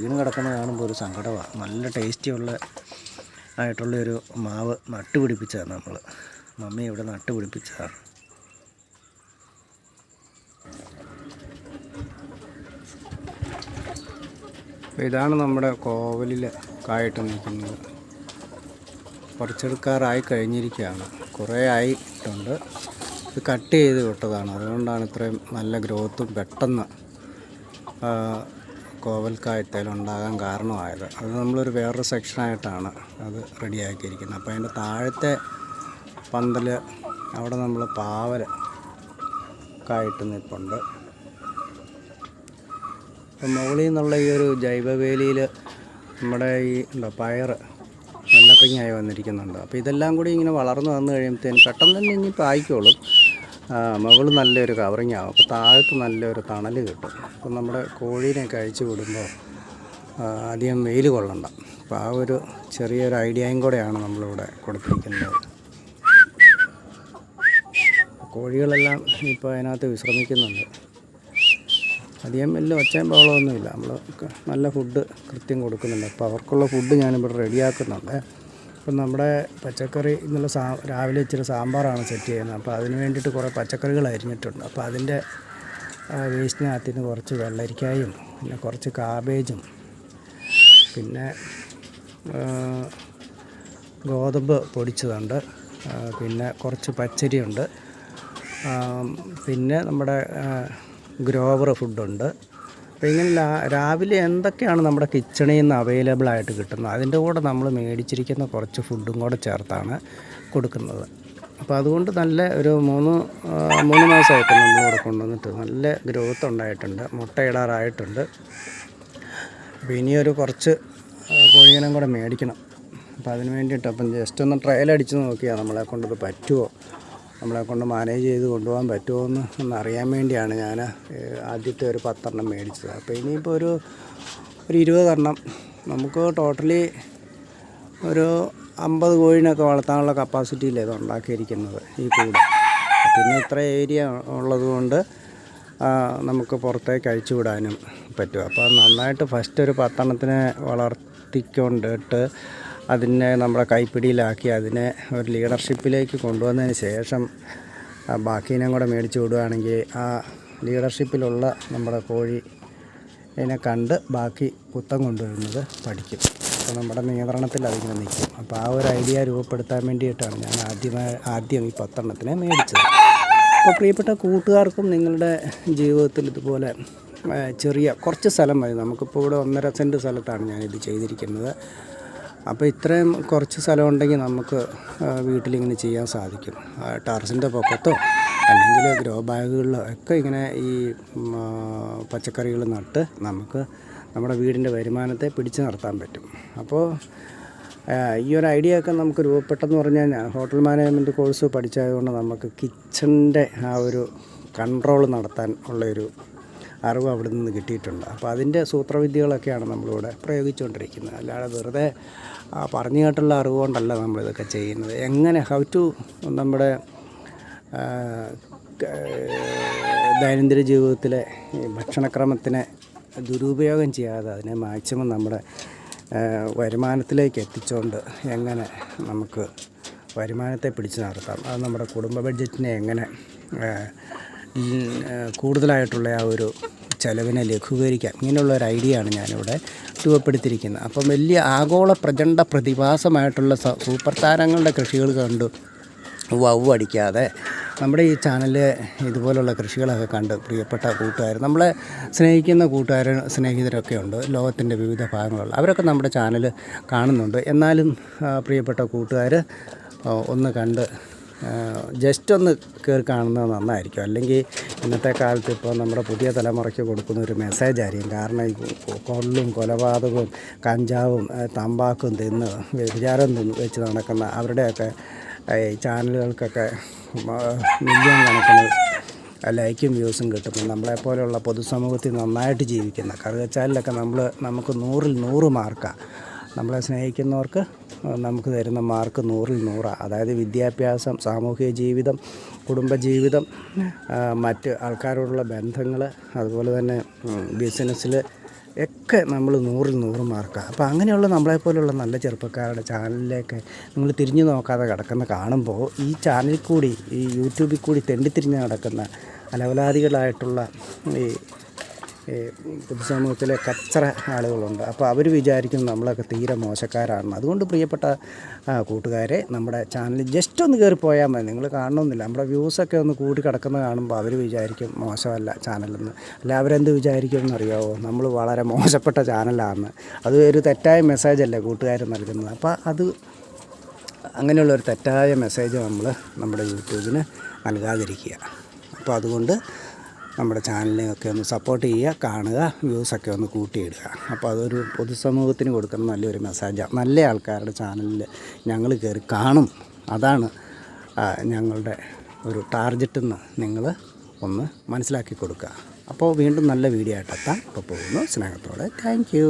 വീണ് കിടക്കുന്നത് കാണുമ്പോൾ ഒരു സങ്കടമാണ്. നല്ല ആയിട്ടുള്ളൊരു മാവ് നട്ടുപിടിപ്പിച്ചതാണ് മമ്മി ഇവിടെ നട്ടുപിടിപ്പിച്ചതാണ്. ഇതാണ് നമ്മുടെ കോവലിൽ കായിട്ട് നിൽക്കുന്നത്. പറിച്ചെടുക്കാറായി കഴിഞ്ഞിരിക്കുകയാണ്. കുറേ ആയിട്ടുണ്ട്. ഇത് കട്ട് ചെയ്ത് വിട്ടതാണ്. അതുകൊണ്ടാണ് ഇത്രയും നല്ല ഗ്രോത്തും പെട്ടെന്ന് കോവൽക്കായത്തേലുണ്ടാകാൻ കാരണമായത്. അത് നമ്മളൊരു വേറൊരു സെക്ഷനായിട്ടാണ് അത് റെഡിയാക്കിയിരിക്കുന്നത്. അപ്പോൾ അതിൻ്റെ താഴത്തെ പന്തൽ അവിടെ നമ്മൾ പാവൽ കായിട്ട് നിൽപ്പുണ്ട്. അപ്പം മുകളിൽ നിന്നുള്ള ഈ ഒരു ജൈവവേലിയിൽ നമ്മുടെ ഈ പയർ നല്ല റിങ്ങായി വന്നിരിക്കുന്നുണ്ട്. അപ്പോൾ ഇതെല്ലാം കൂടി ഇങ്ങനെ വളർന്നു വന്നു കഴിയുമ്പോഴത്തേനും പെട്ടെന്ന് തന്നെ ഇനിയിപ്പോൾ ആയിക്കോളും. മുകളിൽ നല്ലൊരു കവറിങ് ആവും. അപ്പോൾ താഴത്ത് നല്ലൊരു തണൽ കിട്ടും. അപ്പം നമ്മുടെ കോഴീനെയൊക്കെ അഴിച്ചു വിടുമ്പോൾ അധികം വെയിൽ കൊള്ളണ്ട. അപ്പോൾ ആ ഒരു ചെറിയൊരു ഐഡിയയും കൂടെയാണ് നമ്മളിവിടെ കൊടുത്തിരിക്കുന്നത്. കോഴികളെല്ലാം ഇപ്പോൾ അതിനകത്ത് വിശ്രമിക്കുന്നുണ്ട്. അധികം വലിയ ഒച്ചയും ബഹളമൊന്നുമില്ല. നമ്മൾ നല്ല ഫുഡ് കൃത്യം കൊടുക്കുന്നുണ്ട്. അപ്പോൾ അവർക്കുള്ള ഫുഡ് ഞാനിവിടെ റെഡിയാക്കുന്നുണ്ട്. അപ്പം നമ്മുടെ പച്ചക്കറി ഇന്നലെ രാവിലെ ഇച്ചിരി സാമ്പാറാണ് സെറ്റ് ചെയ്യുന്നത്. അപ്പോൾ അതിന് വേണ്ടിയിട്ട് കുറേ പച്ചക്കറികൾ അരിഞ്ഞിട്ടുണ്ട്. അപ്പോൾ അതിൻ്റെ വേസ്റ്റിനകത്ത് നിന്ന് കുറച്ച് വെള്ളരിക്കായും പിന്നെ കുറച്ച് കാബേജും പിന്നെ ഗോതമ്പ് പൊടിച്ചതുണ്ട്, പിന്നെ കുറച്ച് പച്ചരിയുണ്ട്, പിന്നെ നമ്മുടെ ഗ്രോവർ ഫുഡുണ്ട്. അപ്പോൾ ഇങ്ങനെ രാവിലെ എന്തൊക്കെയാണ് നമ്മുടെ കിച്ചണിൽ നിന്ന് അവൈലബിൾ ആയിട്ട് കിട്ടുന്നത് അതിൻ്റെ കൂടെ നമ്മൾ മേടിച്ചിരിക്കുന്ന കുറച്ച് ഫുഡും കൂടെ ചേർത്താണ് കൊടുക്കുന്നത്. അപ്പോൾ അതുകൊണ്ട് നല്ല ഒരു മൂന്ന് മാസമായിട്ട് നമ്മളിവിടെ കൊണ്ടുവന്നിട്ട് നല്ല ഗ്രോത്ത് ഉണ്ടായിട്ടുണ്ട്. മുട്ടയിടാറായിട്ടുണ്ട്. അപ്പോൾ ഇനിയൊരു കുറച്ച് കോഴിയിനം കൂടെ മേടിക്കണം. അപ്പോൾ അതിന് വേണ്ടിയിട്ട് അപ്പം ജസ്റ്റ് ഒന്ന് ട്രയൽ അടിച്ച് നോക്കിയാൽ നമ്മളെ കൊണ്ടത് പറ്റുമോ, നമ്മളെ കൊണ്ട് മാനേജ് ചെയ്ത് കൊണ്ടുപോകാൻ പറ്റുമോ എന്ന് അറിയാൻ വേണ്ടിയാണ് ഞാൻ ആദ്യത്തെ ഒരു 10 എണ്ണം മേടിച്ചത്. അപ്പോൾ ഇനിയിപ്പോൾ ഒരു 20 എണ്ണം നമുക്ക് ടോട്ടലി ഒരു 50 കോഴിനൊക്കെ വളർത്താനുള്ള കപ്പാസിറ്റിയിൽ ഇത് ഉണ്ടാക്കിയിരിക്കുന്നത് ഈ കൂട്. പിന്നെ ഇത്ര ഏരിയ ഉള്ളതുകൊണ്ട് നമുക്ക് പുറത്തേക്ക് അഴിച്ചു വിടാനും പറ്റും. അപ്പോൾ നന്നായിട്ട് ഫസ്റ്റ് ഒരു 10 എണ്ണത്തിനെ വളർത്തിക്കൊണ്ടിട്ട് അതിനെ നമ്മുടെ കൈപ്പിടിയിലാക്കി അതിനെ ഒരു ലീഡർഷിപ്പിലേക്ക് കൊണ്ടുവന്നതിന് ശേഷം ബാക്കീനും കൂടെ മേടിച്ച് വിടുകയാണെങ്കിൽ ആ ലീഡർഷിപ്പിലുള്ള നമ്മുടെ കോഴി അതിനെ കണ്ട് ബാക്കി പുത്തം കൊണ്ടുവരുന്നത് പഠിക്കും. അപ്പോൾ നമ്മുടെ നിയന്ത്രണത്തിൽ അതിങ്ങനെ നിൽക്കും. അപ്പോൾ ആ ഒരു ഐഡിയ രൂപപ്പെടുത്താൻ വേണ്ടിയിട്ടാണ് ഞാൻ ആദ്യം ഈ 10 എണ്ണത്തിനെ മേടിച്ചത്. അപ്പോൾ പ്രിയപ്പെട്ട കൂട്ടുകാർക്കും നിങ്ങളുടെ ജീവിതത്തിൽ ഇതുപോലെ ചെറിയ കുറച്ച് സ്ഥലം മതി. നമുക്കിപ്പോൾ ഇവിടെ 1.5 സെൻറ്റ് സ്ഥലത്താണ് ഞാനിത് ചെയ്തിരിക്കുന്നത്. അപ്പോൾ ഇത്രയും കുറച്ച് സ്ഥലം ഉണ്ടെങ്കിൽ നമുക്ക് വീട്ടിലിങ്ങനെ ചെയ്യാൻ സാധിക്കും. ടെറസിൻ്റെ പൊക്കത്തോ അല്ലെങ്കിൽ ഗ്രോ ബാഗുകളിലോ ഒക്കെ ഇങ്ങനെ ഈ പച്ചക്കറികൾ നട്ട് നമുക്ക് നമ്മുടെ വീടിൻ്റെ വരുമാനത്തെ പിടിച്ചു നിർത്താൻ പറ്റും. അപ്പോൾ ഈ ഒരു ഐഡിയ ഒക്കെ നമുക്ക് രൂപപ്പെട്ടെന്ന് പറഞ്ഞാൽ ഹോട്ടൽ മാനേജ്മെൻറ്റ് കോഴ്സ് പഠിച്ചതുകൊണ്ട് നമുക്ക് കിച്ചണിൻ്റെ ആ ഒരു കൺട്രോൾ നടത്താൻ ഉള്ളൊരു അറിവ് അവിടെ നിന്ന് കിട്ടിയിട്ടുണ്ട്. അപ്പോൾ അതിൻ്റെ സൂത്രവിദ്യകളൊക്കെയാണ് നമ്മളിവിടെ പ്രയോഗിച്ചുകൊണ്ടിരിക്കുന്നത്. അല്ലാതെ വെറുതെ പറഞ്ഞു കേട്ടുള്ള അറിവ് കൊണ്ടല്ല നമ്മളിതൊക്കെ ചെയ്യുന്നത്. എങ്ങനെ ഹൗ ടു നമ്മുടെ ദൈനംദിന ജീവിതത്തിലെ ഭക്ഷണക്രമത്തിനെ ദുരുപയോഗം ചെയ്യാതെ അതിനെ മാക്സിമം നമ്മുടെ വരുമാനത്തിലേക്ക് എത്തിച്ചുകൊണ്ട് എങ്ങനെ നമുക്ക് വരുമാനത്തെ പിടിച്ചു നിർത്താം, അത് നമ്മുടെ കുടുംബ ബഡ്ജറ്റിനെ എങ്ങനെ കൂടുതലായിട്ടുള്ള ആ ഒരു ചിലവിനെ ലഘൂകരിക്കാം, ഇങ്ങനെയുള്ള ഒരു ഐഡിയ ആണ് ഞാനിവിടെ രൂപപ്പെടുത്തിയിരിക്കുന്നത്. അപ്പം വലിയ ആഗോള പ്രചണ്ഡ പ്രതിഭാസമായിട്ടുള്ള സൂപ്പർ താരങ്ങളുടെ കൃഷികൾ കണ്ടു വവ്വ് അടിക്കാതെ നമ്മുടെ ഈ ചാനലിൽ ഇതുപോലുള്ള കൃഷികളൊക്കെ കണ്ട് പ്രിയപ്പെട്ട കൂട്ടുകാർ, നമ്മളെ സ്നേഹിക്കുന്ന സ്നേഹിതരൊക്കെ ഉണ്ട് ലോകത്തിൻ്റെ വിവിധ ഭാഗങ്ങളുള്ള, അവരൊക്കെ നമ്മുടെ ചാനൽ കാണുന്നുണ്ട്. എന്നാലും പ്രിയപ്പെട്ട കൂട്ടുകാർ ഒന്ന് കണ്ട് ജസ്റ്റ് ഒന്ന് കയറി കാണുന്നത് നന്നായിരിക്കും. അല്ലെങ്കിൽ ഇന്നത്തെ കാലത്ത് ഇപ്പോൾ നമ്മുടെ പുതിയ തലമുറയ്ക്ക് കൊടുക്കുന്ന ഒരു മെസ്സേജ് ആയിരിക്കും. കാരണം ഈ കൊള്ളും കൊലപാതകവും കഞ്ചാവും തമ്പാക്കും തിന്ന് വ്യഭിചാരം വെച്ച് നടക്കുന്ന അവരുടെയൊക്കെ ഈ ചാനലുകൾക്കൊക്കെ മില്യൺ കണക്കിന് ലൈക്കും വ്യൂസും കിട്ടും. നമ്മളെപ്പോലെയുള്ള പൊതുസമൂഹത്തിൽ നന്നായിട്ട് ജീവിക്കുന്ന കറുകച്ചാലിലൊക്കെ നമുക്ക് 100-ൽ 100 മാർക്കാണ്. നമ്മളെ സ്നേഹിക്കുന്നവർക്ക് നമുക്ക് തരുന്ന മാർക്ക് 100-ൽ 100. അതായത് വിദ്യാഭ്യാസം, സാമൂഹിക ജീവിതം, കുടുംബജീവിതം, മറ്റ് ആൾക്കാരോടുള്ള ബന്ധങ്ങൾ, അതുപോലെ തന്നെ ബിസിനസ്സിൽ ഒക്കെ നമ്മൾ 100-ൽ 100 മാർക്കാണ്. അപ്പോൾ അങ്ങനെയുള്ള നമ്മളെപ്പോലുള്ള നല്ല ചെറുപ്പക്കാരുടെ ചാനലിലേക്ക് നിങ്ങൾ തിരിഞ്ഞു നോക്കാതെ കിടക്കുന്ന കാണുമ്പോൾ ഈ ചാനലിൽ കൂടി ഈ യൂട്യൂബിൽ കൂടി തെണ്ടിത്തിരിഞ്ഞ് നടക്കുന്ന അലവലാദികളായിട്ടുള്ള ഈ പൊതുസമൂഹത്തിലെ കച്ചറ ആളുകളുണ്ട്. അപ്പോൾ അവർ വിചാരിക്കും നമ്മളൊക്കെ തീരെ മോശക്കാരാണെന്ന്. അതുകൊണ്ട് പ്രിയപ്പെട്ട കൂട്ടുകാരെ, നമ്മുടെ ചാനൽ ജസ്റ്റ് ഒന്ന് കയറിപ്പോയാൽ മതി. നിങ്ങൾ കാണണമെന്നില്ല. നമ്മുടെ വ്യൂസൊക്കെ ഒന്ന് കൂടി കിടക്കുന്നത് കാണുമ്പോൾ അവർ വിചാരിക്കും മോശമല്ല ചാനലെന്ന്. അല്ല, അവരെന്ത് വിചാരിക്കും എന്നറിയാമോ? നമ്മൾ വളരെ മോശപ്പെട്ട ചാനലാണെന്ന്. അത് ഒരു തെറ്റായ മെസ്സേജല്ലേ കൂട്ടുകാർ നൽകുന്നത്. അപ്പോൾ അത് അങ്ങനെയുള്ളൊരു തെറ്റായ മെസ്സേജ് നമ്മൾ നമ്മുടെ യൂട്യൂബിന് നൽകാതിരിക്കുക. അപ്പോൾ അതുകൊണ്ട് നമ്മുടെ ചാനലിനെയൊക്കെ ഒന്ന് സപ്പോർട്ട് ചെയ്യുക, കാണുക, വ്യൂസൊക്കെ ഒന്ന് കൂട്ടിയിടുക. അപ്പോൾ അതൊരു പൊതുസമൂഹത്തിന് കൊടുക്കുന്ന നല്ലൊരു മെസ്സേജാണ്. നല്ല ആൾക്കാരുടെ ചാനലിൽ ഞങ്ങൾ കയറി കാണും. അതാണ് ഞങ്ങളുടെ ഒരു ടാർഗറ്റെന്ന് നിങ്ങൾ ഒന്ന് മനസ്സിലാക്കി കൊടുക്കുക. അപ്പോൾ വീണ്ടും നല്ല വീഡിയോ ആയിട്ടെത്താം. അപ്പോൾ പോകുന്നു സ്നേഹത്തോടെ. Thank you.